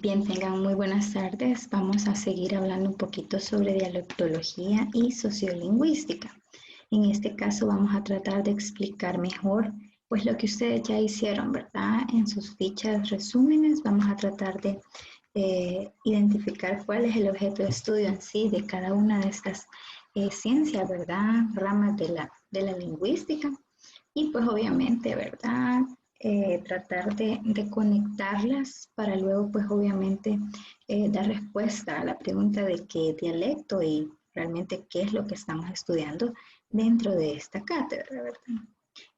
Bien, tengan muy buenas tardes. Vamos a seguir hablando un poquito sobre dialectología y sociolingüística. En este caso vamos a tratar de explicar mejor pues lo que ustedes ya hicieron, ¿verdad? En sus fichas resúmenes vamos a tratar de identificar cuál es el objeto de estudio en sí de cada una de estas ciencias, ¿verdad? Ramas de la lingüística. Y pues obviamente, ¿verdad? Tratar de conectarlas para luego pues obviamente dar respuesta a la pregunta de qué dialecto y realmente qué es lo que estamos estudiando dentro de esta cátedra, ¿verdad?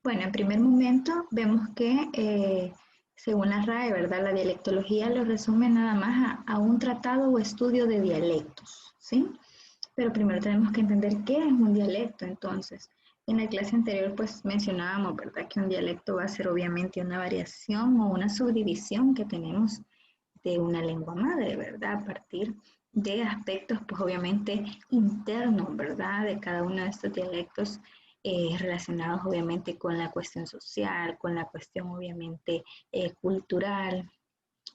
Bueno, en primer momento vemos que según la RAE, ¿verdad? La dialectología lo resume nada más a un tratado o estudio de dialectos, ¿sí? Pero primero tenemos que entender qué es un dialecto, entonces. En la clase anterior, pues mencionábamos, ¿verdad?, que un dialecto va a ser obviamente una variación o una subdivisión que tenemos de una lengua madre, ¿verdad? A partir de aspectos, pues obviamente internos, ¿verdad?, de cada uno de estos dialectos relacionados obviamente con la cuestión social, con la cuestión obviamente cultural,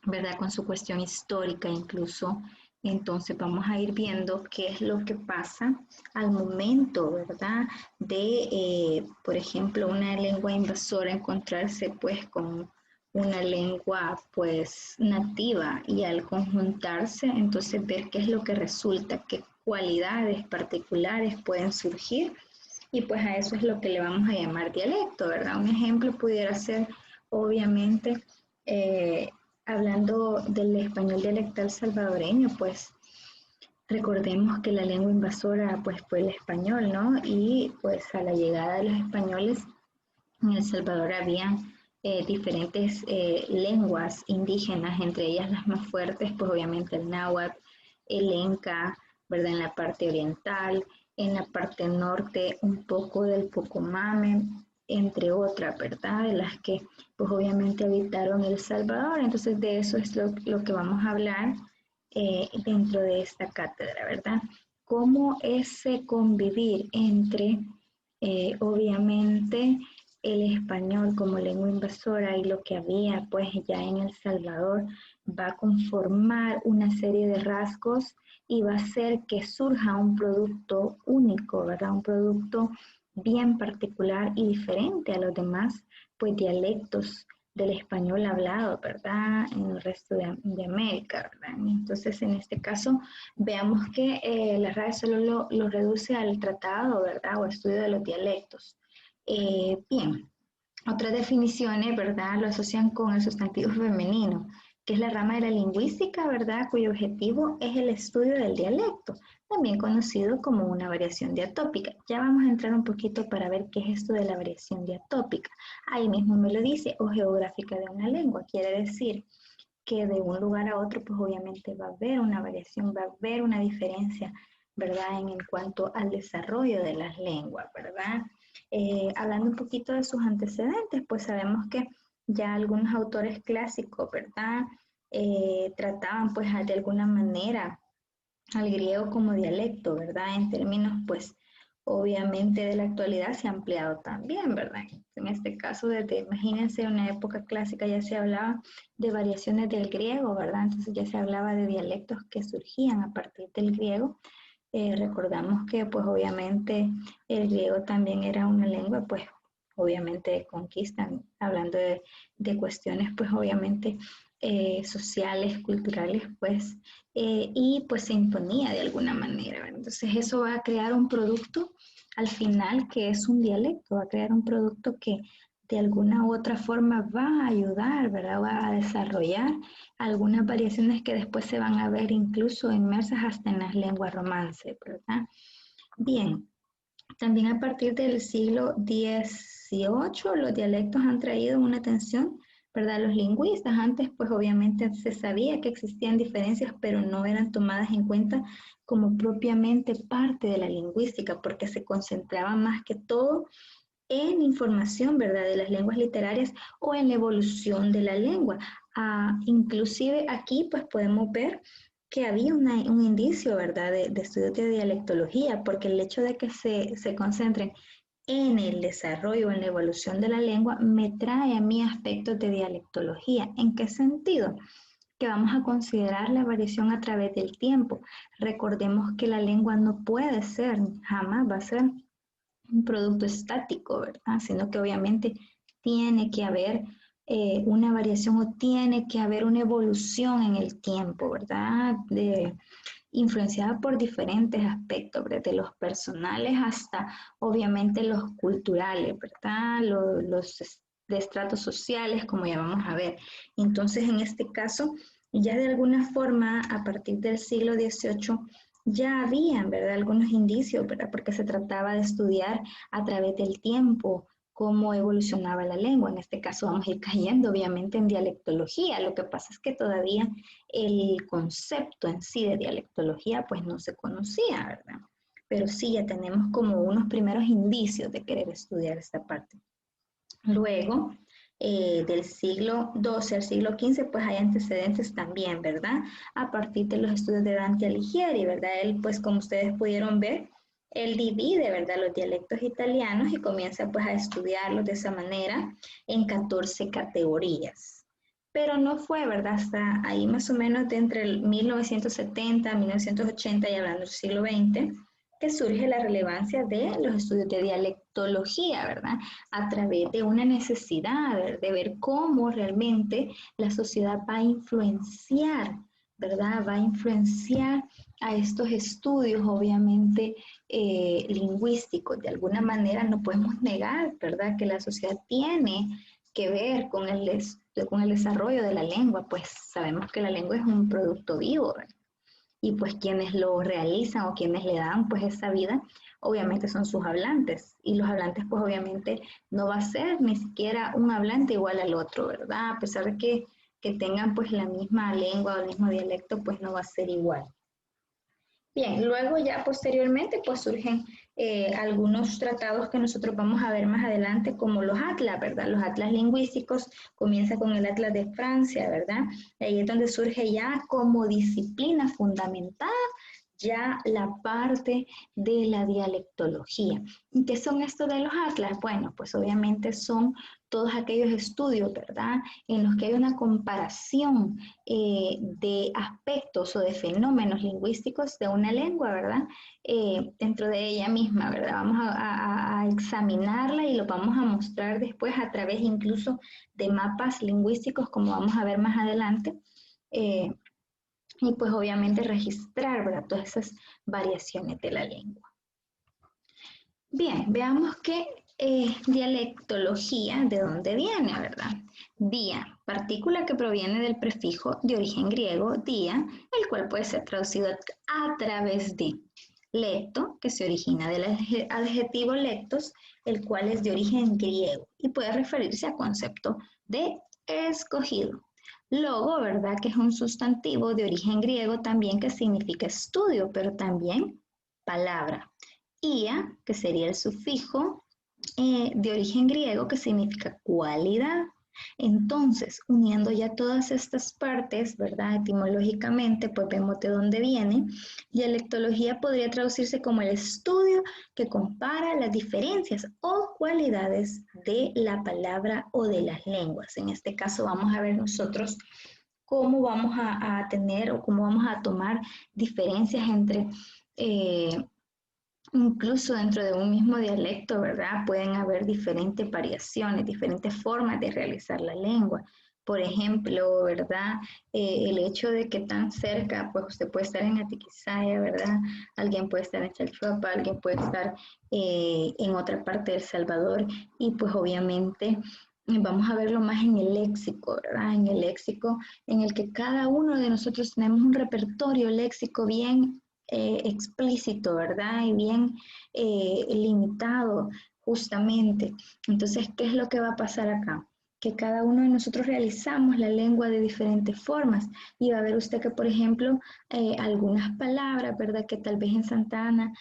¿verdad? Con su cuestión histórica incluso. Entonces vamos a ir viendo qué es lo que pasa al momento, ¿verdad? De, por ejemplo, una lengua invasora encontrarse pues con una lengua pues nativa y al conjuntarse, entonces ver qué es lo que resulta, qué cualidades particulares pueden surgir y pues a eso es lo que le vamos a llamar dialecto, ¿verdad? Un ejemplo pudiera ser obviamente eh, hablando del español dialectal salvadoreño, pues recordemos que la lengua invasora pues fue el español, ¿no? Y pues a la llegada de los españoles en El Salvador había diferentes lenguas indígenas, entre ellas las más fuertes, pues obviamente el náhuatl, el enca, ¿verdad? En la parte oriental, en la parte norte un poco del pocomame, entre otras, ¿verdad? De las que pues obviamente habitaron El Salvador. Entonces de eso es lo que vamos a hablar dentro de esta cátedra, ¿verdad? Cómo ese convivir entre, obviamente, el español como lengua invasora y lo que había pues ya en El Salvador va a conformar una serie de rasgos y va a hacer que surja un producto único, ¿verdad? Un producto bien particular y diferente a los demás pues dialectos del español hablado, ¿verdad? En el resto de América, ¿verdad? Entonces, en este caso, veamos que la RAE solo lo reduce al tratado, ¿verdad? O estudio de los dialectos. Bien, otras definiciones, ¿verdad? Lo asocian con el sustantivo femenino, que es la rama de la lingüística, ¿verdad? Cuyo objetivo es el estudio del dialecto, también conocido como una variación diatópica. Ya vamos a entrar un poquito para ver qué es esto de la variación diatópica. Ahí mismo me lo dice, o geográfica de una lengua, quiere decir que de un lugar a otro, pues obviamente va a haber una variación, va a haber una diferencia, ¿verdad? En cuanto al desarrollo de las lenguas, ¿verdad? Hablando un poquito de sus antecedentes, pues sabemos que ya algunos autores clásicos, ¿verdad? Trataban pues de alguna manera al griego como dialecto, ¿verdad? En términos pues obviamente de la actualidad se ha ampliado también, ¿verdad? En este caso, desde, imagínense, una época clásica ya se hablaba de variaciones del griego, ¿verdad? Entonces ya se hablaba de dialectos que surgían a partir del griego. Recordamos que pues obviamente el griego también era una lengua pues obviamente de conquista, hablando de cuestiones pues obviamente sociales, culturales pues y pues se imponía de alguna manera, ¿verdad? Entonces eso va a crear un producto al final que es un dialecto, va a crear un producto que de alguna u otra forma va a ayudar, ¿verdad? Va a desarrollar algunas variaciones que después se van a ver incluso inmersas hasta en las lenguas romance, ¿verdad? Bien, también a partir del siglo XVIII los dialectos han traído una atención, ¿verdad? Los lingüistas antes pues obviamente se sabía que existían diferencias, pero no eran tomadas en cuenta como propiamente parte de la lingüística, porque se concentraba más que todo en información, ¿verdad? De las lenguas literarias o en la evolución de la lengua. Inclusive aquí pues podemos ver que había un indicio, ¿verdad? De estudios de dialectología, porque el hecho de que se concentren en el desarrollo, en la evolución de la lengua, me trae a mí aspectos de dialectología. ¿En qué sentido? que vamos a considerar la variación a través del tiempo. Recordemos que la lengua no puede ser, jamás va a ser un producto estático, ¿verdad? Sino que obviamente tiene que haber una variación o tiene que haber una evolución en el tiempo, ¿verdad? Influenciada por diferentes aspectos, desde los personales hasta obviamente los culturales, ¿verdad? Los de estratos sociales, como ya vamos a ver. Entonces, en este caso, ya de alguna forma, a partir del siglo XVIII, ya habían, ¿verdad?, algunos indicios, ¿verdad?, porque se trataba de estudiar a través del tiempo cómo evolucionaba la lengua. En este caso vamos a ir cayendo obviamente en dialectología. Lo que pasa es que todavía el concepto en sí de dialectología pues no se conocía, ¿verdad? Pero sí ya tenemos como unos primeros indicios de querer estudiar esta parte. Luego, del siglo XII al siglo XV, pues hay antecedentes también, ¿verdad? A partir de los estudios de Dante Alighieri, ¿verdad? Él, pues como ustedes pudieron ver, él divide, ¿verdad?, los dialectos italianos y comienza pues a estudiarlos de esa manera en 14 categorías. Pero no fue, ¿verdad?, hasta ahí más o menos de entre el 1970 a 1980 y hablando del siglo XX, que surge la relevancia de los estudios de dialectología, ¿verdad? A través de una necesidad de ver cómo realmente la sociedad va a influenciar, ¿verdad? Va a influenciar a estos estudios, obviamente, lingüísticos. De alguna manera no podemos negar, ¿verdad?, que la sociedad tiene que ver con el desarrollo de la lengua, pues sabemos que la lengua es un producto vivo, ¿verdad? Y pues quienes lo realizan o quienes le dan pues esa vida, obviamente son sus hablantes. Y los hablantes pues obviamente no va a ser ni siquiera un hablante igual al otro, ¿verdad? A pesar de que tengan pues la misma lengua o el mismo dialecto, pues no va a ser igual. Bien, luego ya posteriormente pues surgen algunos tratados que nosotros vamos a ver más adelante como los atlas, ¿verdad? Los atlas lingüísticos, comienza con el Atlas de Francia, ¿verdad? Ahí es donde surge ya como disciplina fundamental ya la parte de la dialectología. ¿Y qué son estos de los atlas? Bueno, pues obviamente son todos aquellos estudios, ¿verdad?, en los que hay una comparación de aspectos o de fenómenos lingüísticos de una lengua, ¿verdad?, dentro de ella misma, ¿verdad? Vamos a examinarla y lo vamos a mostrar después a través incluso de mapas lingüísticos, como vamos a ver más adelante. Y pues obviamente registrar, ¿verdad?, todas esas variaciones de la lengua. Bien, veamos qué dialectología, ¿de dónde viene, verdad? Dia, partícula que proviene del prefijo de origen griego, dia, el cual puede ser traducido a través de. Lecto, que se origina del adjetivo lectos, el cual es de origen griego y puede referirse a concepto de escogido. Logo, ¿verdad?, que es un sustantivo de origen griego también que significa estudio, pero también palabra. Ia, que sería el sufijo de origen griego que significa cualidad. Entonces, uniendo ya todas estas partes, ¿verdad?, etimológicamente, pues vemos de dónde viene. Dialectología podría traducirse como el estudio que compara las diferencias o cualidades de la palabra o de las lenguas. En este caso vamos a ver nosotros cómo vamos a tener o cómo vamos a tomar diferencias entre incluso dentro de un mismo dialecto, ¿verdad?, pueden haber diferentes variaciones, diferentes formas de realizar la lengua. Por ejemplo, ¿verdad?, el hecho de que tan cerca, pues usted puede estar en Atiquizaya, ¿verdad?, alguien puede estar en Chalchuapa, alguien puede estar en otra parte de El Salvador, y pues obviamente vamos a verlo más en el léxico, ¿verdad?, en el léxico en el que cada uno de nosotros tenemos un repertorio léxico bien explícito, ¿verdad?, y bien limitado justamente. Entonces, ¿qué es lo que va a pasar acá? Que cada uno de nosotros realizamos la lengua de diferentes formas y va a ver usted que, por ejemplo, algunas palabras, ¿verdad?, que tal vez en Santa Ana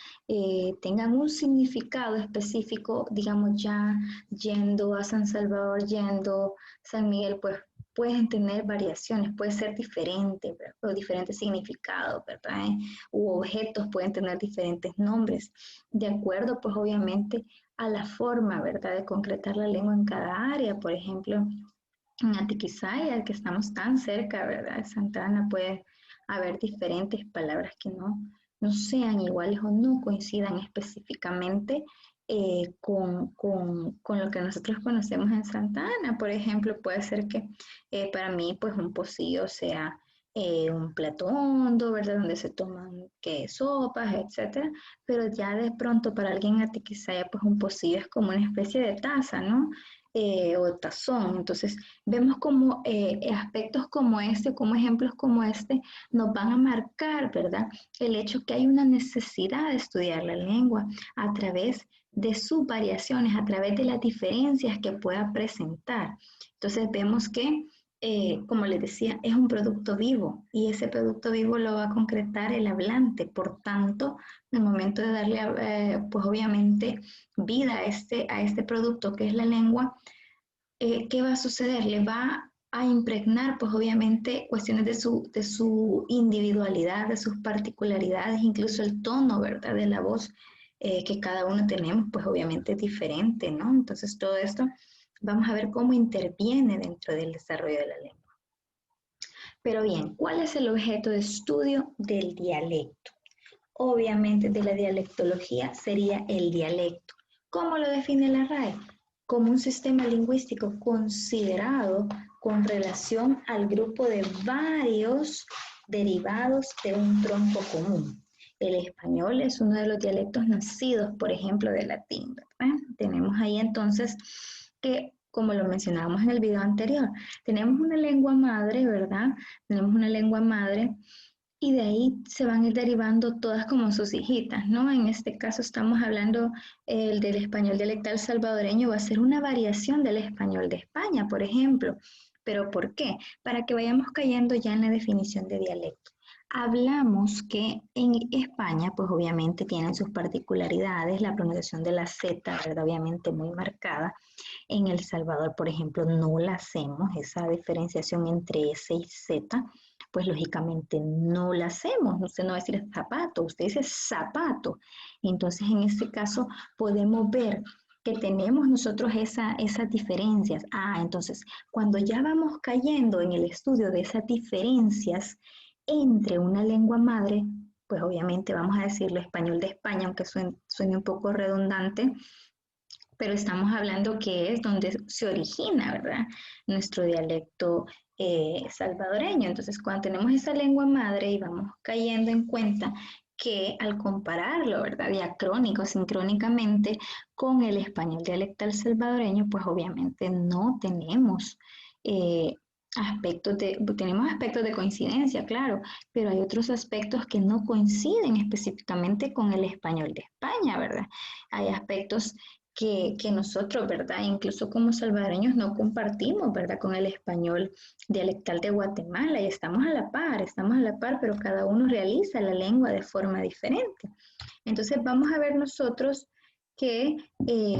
tengan un significado específico, digamos ya yendo a San Salvador, yendo a San Miguel, pues pueden tener variaciones, puede ser diferente, ¿verdad?, o diferentes significados, ¿verdad?, u objetos pueden tener diferentes nombres, de acuerdo, pues obviamente a la forma, ¿verdad?, de concretar la lengua en cada área. Por ejemplo, En Atiquizaya, al que estamos tan cerca, ¿verdad? De Santa Ana, puede haber diferentes palabras que no sean iguales o no coincidan específicamente con lo que nosotros conocemos en Santa Ana. Por ejemplo, puede ser que para mí, pues un pocillo sea un plato hondo, ¿verdad? Donde se toman que sopas, etcétera. Pero ya de pronto para alguien en Atiquizaya, pues un pocillo es como una especie de taza, ¿no? O tazón. Entonces, vemos como aspectos como este, como ejemplos como este, nos van a marcar, ¿verdad? El hecho que hay una necesidad de estudiar la lengua a través de sus variaciones, a través de las diferencias que pueda presentar. Entonces, vemos que como les decía, es un producto vivo y ese producto vivo lo va a concretar el hablante. Por tanto, en el momento de darle, pues obviamente, vida a este producto que es la lengua, ¿qué va a suceder? Le va a impregnar, pues obviamente, cuestiones de su individualidad, de sus particularidades, incluso el tono, ¿verdad? De la voz que cada uno tenemos, pues obviamente es diferente, ¿no? Entonces, todo esto vamos a ver cómo interviene dentro del desarrollo de la lengua. Pero bien, ¿cuál es el objeto de estudio del dialecto? Obviamente de la dialectología sería el dialecto. ¿Cómo lo define la RAE? Como un sistema lingüístico considerado con relación al grupo de varios derivados de un tronco común. El español es uno de los dialectos nacidos, por ejemplo, del latín, ¿verdad? Tenemos ahí entonces que, como lo mencionábamos en el video anterior, tenemos una lengua madre, ¿verdad? Tenemos una lengua madre y de ahí se van a ir derivando todas como sus hijitas, ¿no? En este caso estamos hablando el del español dialectal salvadoreño, va a ser una variación del español de España, por ejemplo. ¿Pero por qué? Para que vayamos cayendo ya en la definición de dialecto. Hablamos que en España, pues obviamente tienen sus particularidades, la pronunciación de la Z, ¿verdad? Obviamente muy marcada. En El Salvador, por ejemplo, no la hacemos, esa diferenciación entre S y Z, pues lógicamente no la hacemos. Usted no va a decir zapato, usted dice zapato. Entonces, en este caso, podemos ver que tenemos nosotros esas diferencias. Entonces, cuando ya vamos cayendo en el estudio de esas diferencias entre una lengua madre, pues obviamente vamos a decirlo español de España, aunque suene un poco redundante, pero estamos hablando que es donde se origina, ¿verdad? Nuestro dialecto salvadoreño. Entonces, cuando tenemos esa lengua madre y vamos cayendo en cuenta que al compararlo, ¿verdad? Diacrónico, sincrónicamente con el español dialectal salvadoreño, pues obviamente no tenemos tenemos aspectos de coincidencia, claro, pero hay otros aspectos que no coinciden específicamente con el español de España, ¿verdad? Hay aspectos que nosotros, ¿verdad? Incluso como salvadoreños no compartimos, ¿verdad? Con el español dialectal de Guatemala y estamos a la par, pero cada uno realiza la lengua de forma diferente. Entonces vamos a ver nosotros que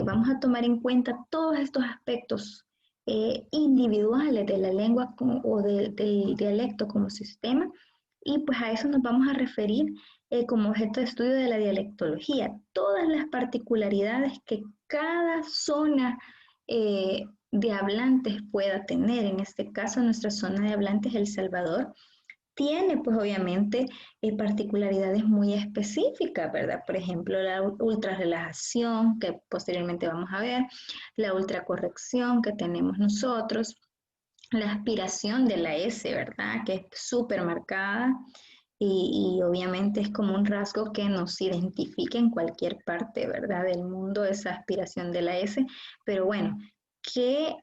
vamos a tomar en cuenta todos estos aspectos individuales de la lengua o del dialecto como sistema y pues a eso nos vamos a referir como objeto de estudio de la dialectología, todas las particularidades que cada zona de hablantes pueda tener. En este caso, nuestra zona de hablantes, El Salvador, tiene pues obviamente particularidades muy específicas, ¿verdad? Por ejemplo, la ultrarrelajación, que posteriormente vamos a ver, la ultracorrección que tenemos nosotros, la aspiración de la S, ¿verdad? Que es súper marcada y obviamente es como un rasgo que nos identifica en cualquier parte, ¿verdad? Del mundo, esa aspiración de la S. Pero bueno, ¿qué,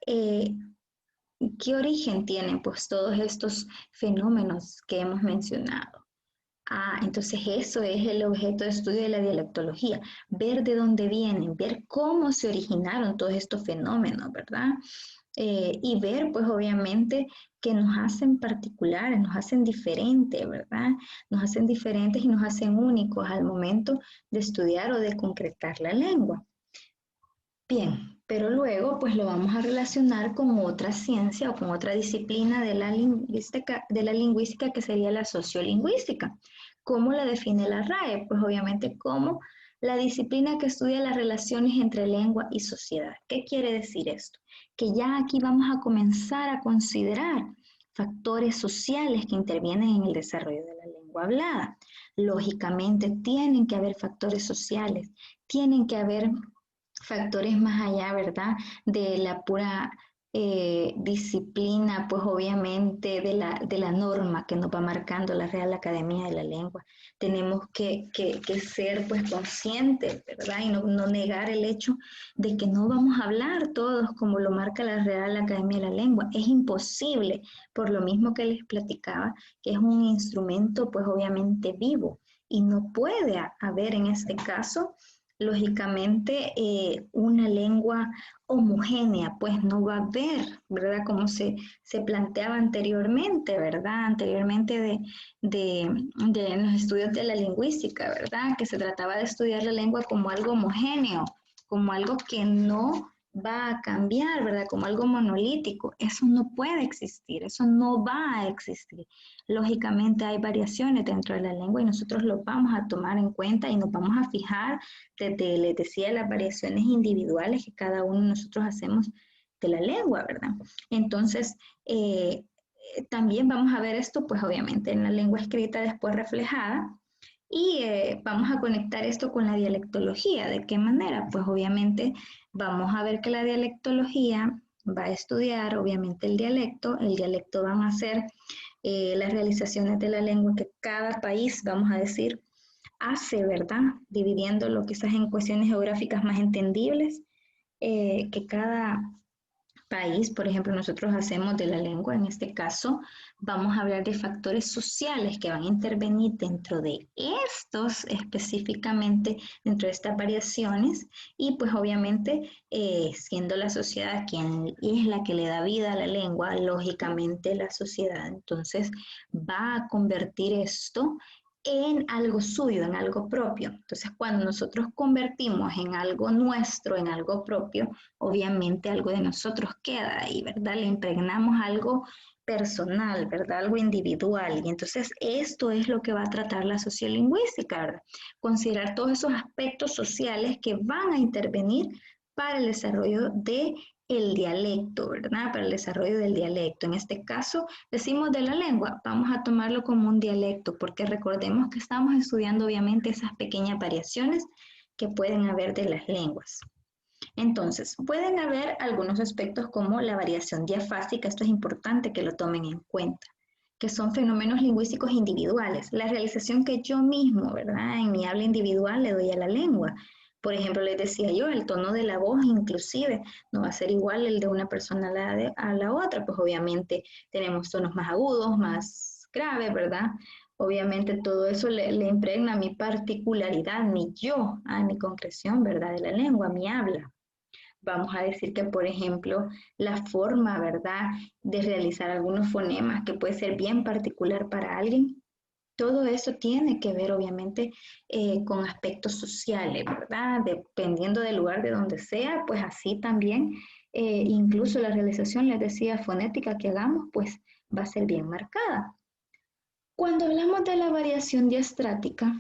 ¿qué origen tienen pues todos estos fenómenos que hemos mencionado? Entonces eso es el objeto de estudio de la dialectología, ver de dónde vienen, ver cómo se originaron todos estos fenómenos, ¿verdad? Y ver, pues obviamente, que nos hacen particulares, nos hacen diferentes, ¿verdad? Nos hacen diferentes y nos hacen únicos al momento de estudiar o de concretar la lengua. Bien, pero luego pues lo vamos a relacionar con otra ciencia o con otra disciplina de la lingüística que sería la sociolingüística. ¿Cómo la define la RAE? Pues obviamente como La disciplina que estudia las relaciones entre lengua y sociedad. ¿Qué quiere decir esto? Que ya aquí vamos a comenzar a considerar factores sociales que intervienen en el desarrollo de la lengua hablada. Lógicamente tienen que haber factores sociales, tienen que haber factores más allá, ¿verdad? De la pura disciplina, pues obviamente de la norma que nos va marcando la Real Academia de la Lengua. Tenemos que ser pues conscientes, ¿verdad? Y no negar el hecho de que no vamos a hablar todos como lo marca la Real Academia de la Lengua. Es imposible, por lo mismo que les platicaba, que es un instrumento pues obviamente vivo y no puede haber en este caso lógicamente una lengua homogénea, pues no va a haber, ¿verdad? Como se planteaba anteriormente, ¿verdad? Anteriormente de los estudios de la lingüística, ¿verdad? Que se trataba de estudiar la lengua como algo homogéneo, como algo que no va a cambiar, ¿verdad? Como algo monolítico. Eso no puede existir, eso no va a existir. Lógicamente hay variaciones dentro de la lengua y nosotros lo vamos a tomar en cuenta y nos vamos a fijar desde, les decía, las variaciones individuales que cada uno de nosotros hacemos de la lengua, ¿verdad? Entonces, también vamos a ver esto, pues obviamente en la lengua escrita después reflejada y vamos a conectar esto con la dialectología. ¿De qué manera? Pues obviamente vamos a ver que la dialectología va a estudiar obviamente el dialecto van a ser las realizaciones de la lengua que cada país, vamos a decir, hace, ¿verdad? Dividiéndolo quizás en cuestiones geográficas más entendibles, que cada país, por ejemplo, nosotros hacemos de la lengua, en este caso, vamos a hablar de factores sociales que van a intervenir dentro de estos, específicamente dentro de estas variaciones, y pues obviamente, siendo la sociedad quien es la que le da vida a la lengua, lógicamente la sociedad entonces va a convertir esto en algo suyo, en algo propio. Entonces, cuando nosotros convertimos en algo nuestro, en algo propio, obviamente algo de nosotros queda ahí, ¿verdad? Le impregnamos algo personal, ¿verdad? Algo individual. Y entonces esto es lo que va a tratar la sociolingüística, ¿verdad? Considerar todos esos aspectos sociales que van a intervenir para el desarrollo de el dialecto, ¿verdad? Para el desarrollo del dialecto. En este caso, decimos de la lengua, vamos a tomarlo como un dialecto, porque recordemos que estamos estudiando obviamente esas pequeñas variaciones que pueden haber de las lenguas. Entonces, pueden haber algunos aspectos como la variación diafásica, esto es importante que lo tomen en cuenta, que son fenómenos lingüísticos individuales, la realización que yo mismo, ¿verdad? En mi habla individual le doy a la lengua. Por ejemplo, les decía yo, el tono de la voz inclusive no va a ser igual el de una persona a la otra, pues obviamente tenemos tonos más agudos, más graves, ¿verdad? Obviamente todo eso le impregna mi particularidad, mi yo, a mi concreción, ¿verdad? De la lengua, mi habla. Vamos a decir que, por ejemplo, la forma, ¿verdad?, de realizar algunos fonemas que puede ser bien particular para alguien, todo eso tiene que ver, obviamente, con aspectos sociales, ¿verdad? Dependiendo del lugar de donde sea, pues así también, incluso la realización, les decía, fonética que hagamos, pues va a ser bien marcada. Cuando hablamos de la variación diastrática,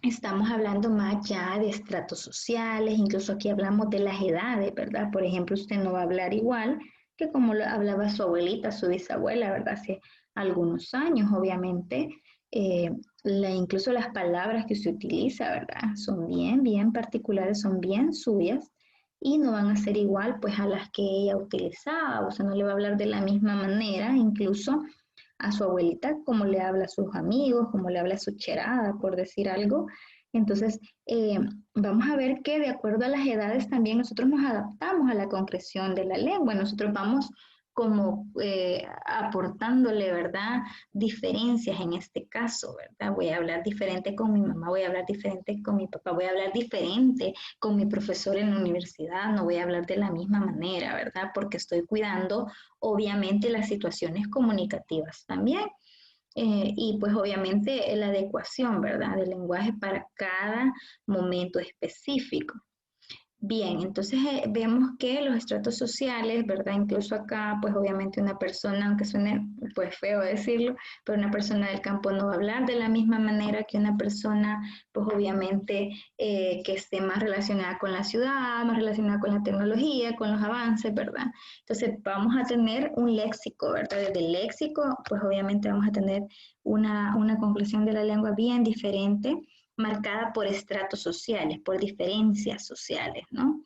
estamos hablando más ya de estratos sociales, incluso aquí hablamos de las edades, ¿verdad? Por ejemplo, usted no va a hablar igual que como lo hablaba su abuelita, su bisabuela, ¿verdad? Hace algunos años, obviamente. Incluso las palabras que usted utiliza, ¿verdad? Son bien particulares, son bien suyas y no van a ser igual pues a las que ella utilizaba. O sea, no le va a hablar de la misma manera, incluso a su abuelita, como le habla a sus amigos, como le habla a su cherada, por decir algo. Entonces, vamos a ver que de acuerdo a las edades también nosotros nos adaptamos a la concreción de la lengua, nosotros vamos como aportándole, ¿verdad? Diferencias en este caso, ¿verdad? Voy a hablar diferente con mi mamá, voy a hablar diferente con mi papá, voy a hablar diferente con mi profesor en la universidad, no voy a hablar de la misma manera, ¿verdad? Porque estoy cuidando, obviamente, las situaciones comunicativas también. Y pues obviamente la adecuación, ¿verdad? Del lenguaje para cada momento específico. Bien, entonces vemos que los estratos sociales, ¿verdad? Incluso acá, pues obviamente una persona, aunque suene pues feo decirlo, pero una persona del campo no va a hablar de la misma manera que una persona, pues obviamente que esté más relacionada con la ciudad, más relacionada con la tecnología, con los avances, ¿verdad? Entonces vamos a tener un léxico, ¿verdad? Desde el léxico, pues obviamente vamos a tener una conclusión de la lengua bien diferente, marcada por estratos sociales, por diferencias sociales, ¿no?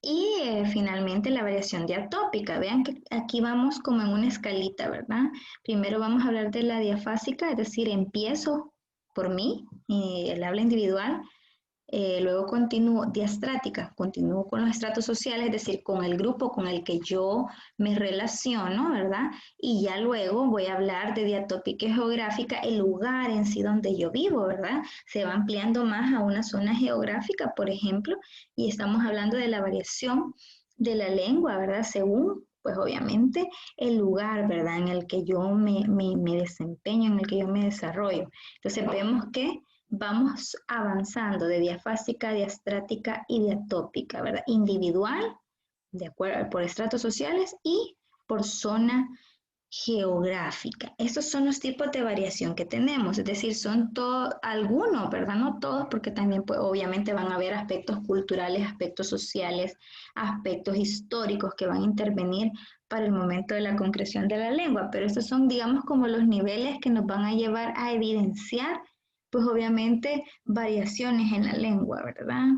Y finalmente la variación diatópica. Vean que aquí vamos como en una escalita, ¿verdad? Primero vamos a hablar de la diafásica, es decir, empiezo por mí, el habla individual, luego continúo diastrática, continúo con los estratos sociales, es decir, con el grupo con el que yo me relaciono, ¿verdad? Y ya luego voy a hablar de diatópica geográfica, el lugar en sí donde yo vivo, ¿verdad? Se va ampliando más a una zona geográfica, por ejemplo, y estamos hablando de la variación de la lengua, ¿verdad? Según pues obviamente el lugar, ¿verdad? En el que yo me desempeño, en el que yo me desarrollo. Entonces vemos que vamos avanzando de diafásica, diastrática y diatópica, ¿verdad? Individual, de acuerdo por estratos sociales y por zona geográfica. Estos son los tipos de variación que tenemos, es decir, son todos, algunos, ¿verdad? No todos, porque también pues, obviamente van a haber aspectos culturales, aspectos sociales, aspectos históricos que van a intervenir para el momento de la concreción de la lengua, pero estos son, digamos, como los niveles que nos van a llevar a evidenciar, pues obviamente, variaciones en la lengua, ¿verdad?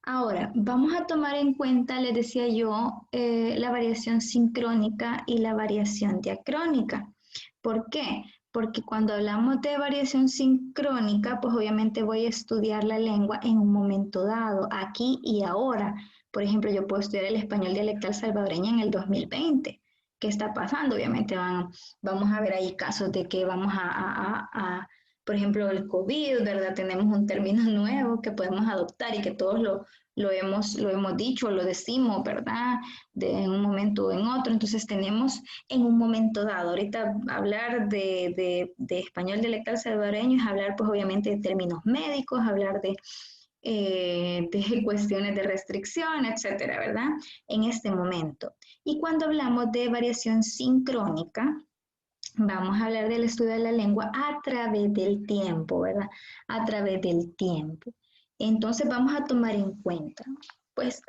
Ahora, vamos a tomar en cuenta, les decía yo, la variación sincrónica y la variación diacrónica. ¿Por qué? Porque cuando hablamos de variación sincrónica, pues obviamente voy a estudiar la lengua en un momento dado, aquí y ahora. Por ejemplo, yo puedo estudiar el español dialectal salvadoreño en el 2020. ¿Qué está pasando? Obviamente vamos a ver ahí casos de que vamos por ejemplo, el COVID, ¿verdad? Tenemos un término nuevo que podemos adoptar y que todos lo hemos dicho, lo decimos, ¿verdad? De un momento o en otro. Entonces tenemos en un momento dado, ahorita hablar de español dialectal salvadoreño es hablar pues obviamente de términos médicos, hablar de cuestiones de restricción, etcétera, ¿verdad? En este momento. Y cuando hablamos de variación sincrónica, vamos a hablar del estudio de la lengua a través del tiempo, ¿verdad? A través del tiempo. Entonces vamos a tomar en cuenta, pues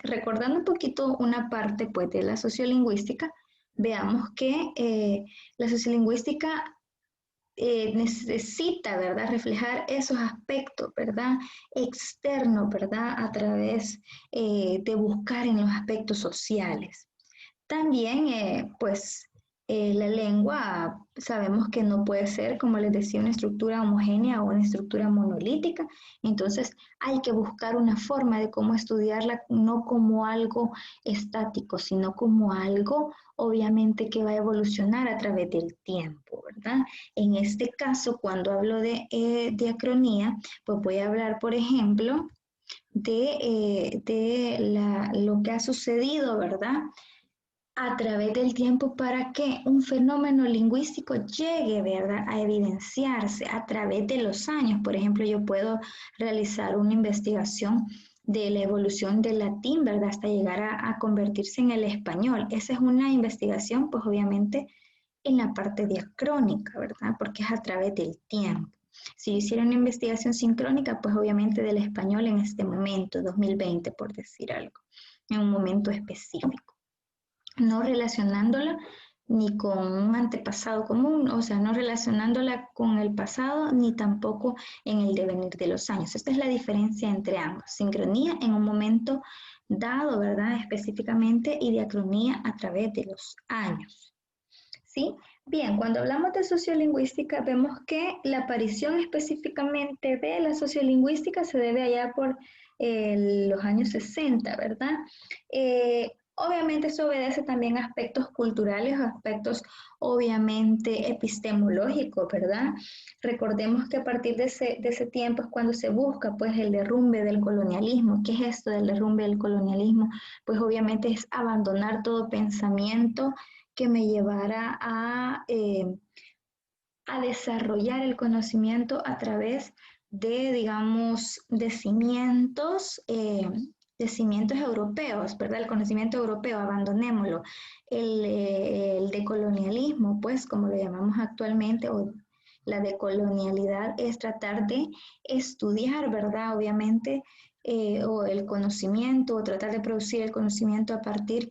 recordando un poquito una parte pues de la sociolingüística, veamos que la sociolingüística necesita, ¿verdad? Reflejar esos aspectos, ¿verdad? Externos, ¿verdad? A través de buscar en los aspectos sociales. También, pues, la lengua sabemos que no puede ser, como les decía, una estructura homogénea o una estructura monolítica. Entonces, hay que buscar una forma de cómo estudiarla, no como algo estático, sino como algo, obviamente, que va a evolucionar a través del tiempo, ¿verdad? En este caso, cuando hablo de diacronía, pues voy a hablar, por ejemplo, lo que ha sucedido, ¿verdad? A través del tiempo para que un fenómeno lingüístico llegue, ¿verdad?, a evidenciarse a través de los años. Por ejemplo, yo puedo realizar una investigación de la evolución del latín, ¿verdad?, hasta llegar a convertirse en el español. Esa es una investigación, pues obviamente, en la parte diacrónica, ¿verdad?, porque es a través del tiempo. Si yo hiciera una investigación sincrónica, pues obviamente del español en este momento, 2020, por decir algo, en un momento específico, no relacionándola ni con un antepasado común, o sea, no relacionándola con el pasado ni tampoco en el devenir de los años. Esta es la diferencia entre ambos. Sincronía en un momento dado, ¿verdad? Específicamente, y diacronía a través de los años. ¿Sí? Bien, cuando hablamos de sociolingüística, vemos que la aparición específicamente de la sociolingüística se debe allá por los años 60, ¿verdad? Obviamente eso obedece también a aspectos culturales, aspectos obviamente epistemológicos, ¿verdad? Recordemos que a partir de ese tiempo es cuando se busca pues el derrumbe del colonialismo. ¿Qué es esto del derrumbe del colonialismo? Pues obviamente es abandonar todo pensamiento que me llevara a desarrollar el conocimiento a través digamos, de cimientos europeos, ¿verdad? El conocimiento europeo, abandonémoslo. El decolonialismo, pues, como lo llamamos actualmente, o la decolonialidad es tratar de estudiar, ¿verdad? Obviamente, o el conocimiento, o tratar de producir el conocimiento a partir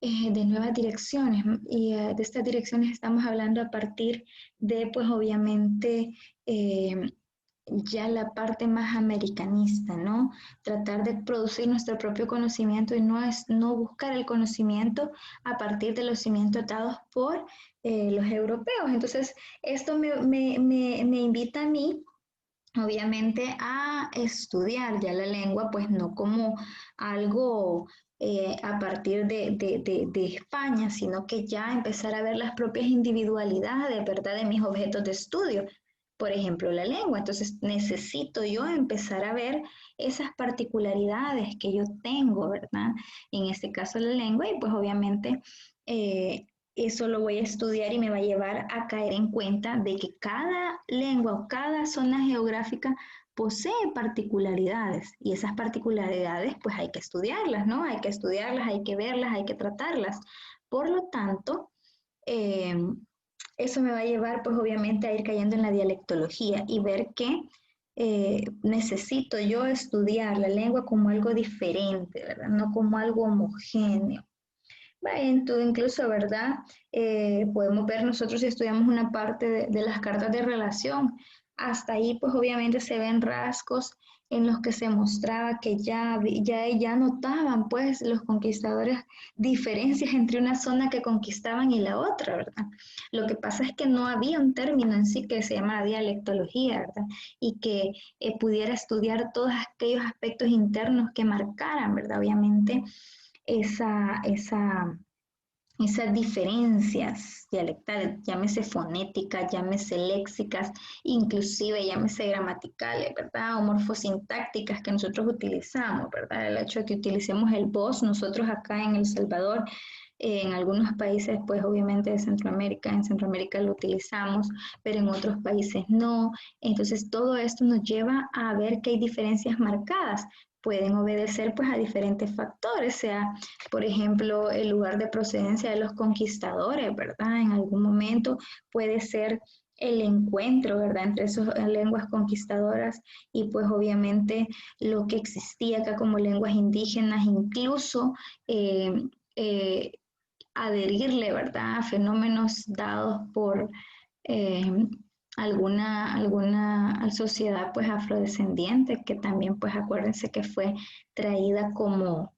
de nuevas direcciones. Y de estas direcciones estamos hablando a partir de, pues, obviamente, ya la parte más americanista, ¿no? Tratar de producir nuestro propio conocimiento y no buscar el conocimiento a partir de los cimientos dados por los europeos. Entonces, esto me invita a mí, obviamente, a estudiar ya la lengua, pues no como algo a partir de España, sino que ya empezar a ver las propias individualidades, ¿verdad?, de mis objetos de estudio. Por ejemplo, la lengua. Entonces, necesito yo empezar a ver esas particularidades que yo tengo, ¿verdad? En este caso, la lengua, y pues obviamente eso lo voy a estudiar y me va a llevar a caer en cuenta de que cada lengua o cada zona geográfica posee particularidades y esas particularidades pues hay que estudiarlas, ¿no? Hay que estudiarlas, hay que verlas, hay que tratarlas. Por lo tanto, eh, eso me va a llevar pues obviamente a ir cayendo en la dialectología y ver que necesito yo estudiar la lengua como algo diferente, ¿verdad? No como algo homogéneo. Incluso, ¿verdad? Podemos ver nosotros si estudiamos una parte de las cartas de relación. Hasta ahí, pues obviamente se ven rasgos en los que se mostraba que ya notaban, pues, los conquistadores diferencias entre una zona que conquistaban y la otra, ¿verdad? Lo que pasa es que no había un término en sí que se llama dialectología, ¿verdad? Y que pudiera estudiar todos aquellos aspectos internos que marcaran, ¿verdad? Obviamente esa, esa, esas diferencias dialectales, llámese fonéticas, llámese léxicas, inclusive llámese gramaticales, ¿verdad? O morfosintácticas que nosotros utilizamos, ¿verdad? El hecho de que utilicemos el vos, nosotros acá en El Salvador, en algunos países, pues obviamente de Centroamérica, en Centroamérica lo utilizamos, pero en otros países no. Entonces todo esto nos lleva a ver que hay diferencias marcadas. Pueden obedecer pues a diferentes factores, sea por ejemplo el lugar de procedencia de los conquistadores, ¿verdad? En algún momento puede ser el encuentro, ¿verdad?, entre esas lenguas conquistadoras y pues obviamente lo que existía acá como lenguas indígenas, incluso eh, eh, adherirle, ¿verdad?, a fenómenos dados por eh, alguna sociedad pues afrodescendiente, que también pues acuérdense que fue traída como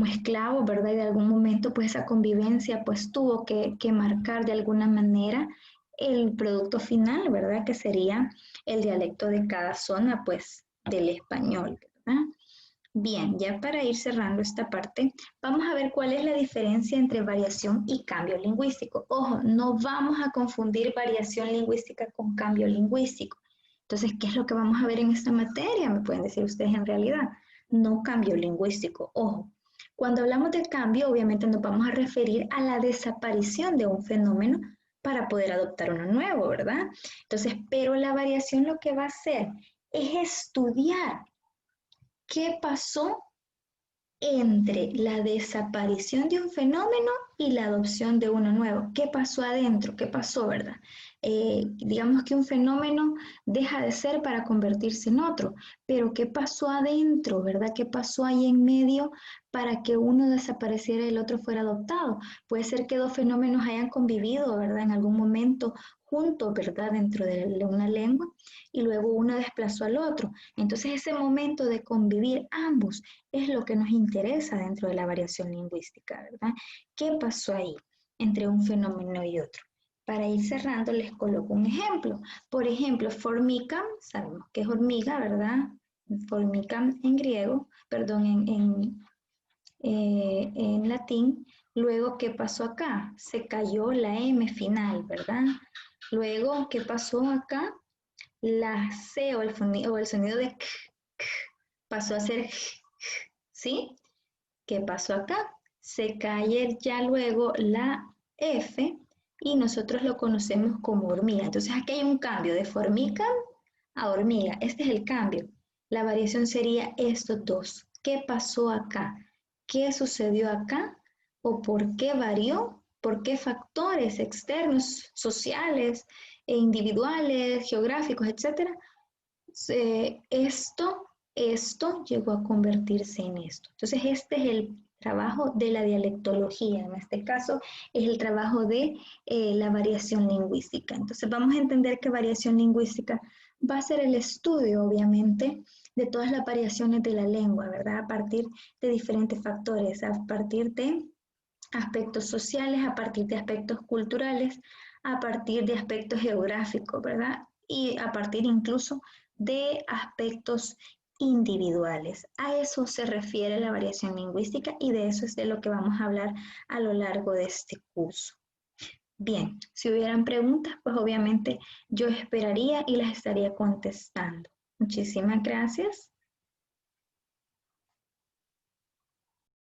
esclavo, ¿verdad? Y de algún momento pues esa convivencia pues tuvo que marcar de alguna manera el producto final, ¿verdad? Que sería el dialecto de cada zona pues del español, ¿verdad? Bien, ya para ir cerrando esta parte, vamos a ver cuál es la diferencia entre variación y cambio lingüístico. Ojo, no vamos a confundir variación lingüística con cambio lingüístico. Entonces, ¿qué es lo que vamos a ver en esta materia? Me pueden decir ustedes en realidad. No cambio lingüístico. Ojo, cuando hablamos de cambio, obviamente nos vamos a referir a la desaparición de un fenómeno para poder adoptar uno nuevo, ¿verdad? Entonces, pero la variación lo que va a hacer es estudiar qué pasó entre la desaparición de un fenómeno y la adopción de uno nuevo. ¿Qué pasó adentro? ¿Qué pasó, verdad? Digamos que un fenómeno deja de ser para convertirse en otro, pero ¿qué pasó adentro, verdad? ¿Qué pasó ahí en medio para que uno desapareciera y el otro fuera adoptado? Puede ser que dos fenómenos hayan convivido, ¿verdad? En algún momento juntos, ¿verdad? Dentro de una lengua y luego uno desplazó al otro. Entonces ese momento de convivir ambos es lo que nos interesa dentro de la variación lingüística, ¿verdad? ¿Qué pasó ahí entre un fenómeno y otro? Para ir cerrando, les coloco un ejemplo. Por ejemplo, formicam, sabemos que es hormiga, ¿verdad? Formicam en griego, perdón, en latín. Luego, ¿qué pasó acá? Se cayó la M final, ¿verdad? Luego, ¿qué pasó acá? La C o el sonido de k pasó a ser j, ¿sí? ¿Qué pasó acá? Se cae ya luego la F y nosotros lo conocemos como hormiga. Entonces aquí hay un cambio de formica a hormiga. Este es el cambio. La variación sería estos dos. ¿Qué pasó acá? ¿Qué sucedió acá? ¿O por qué varió? ¿Por qué factores externos, sociales, e individuales, geográficos, etcétera? Esto llegó a convertirse en esto. Entonces, este es el trabajo de la dialectología. En este caso, es el trabajo de la variación lingüística. Entonces, vamos a entender que variación lingüística va a ser el estudio, obviamente, de todas las variaciones de la lengua, ¿verdad? A partir de diferentes factores, a partir de aspectos sociales, a partir de aspectos culturales, a partir de aspectos geográficos, ¿verdad? Y a partir incluso de aspectos individuales. A eso se refiere la variación lingüística y de eso es de lo que vamos a hablar a lo largo de este curso. Bien, si hubieran preguntas, pues obviamente yo esperaría y las estaría contestando. Muchísimas gracias.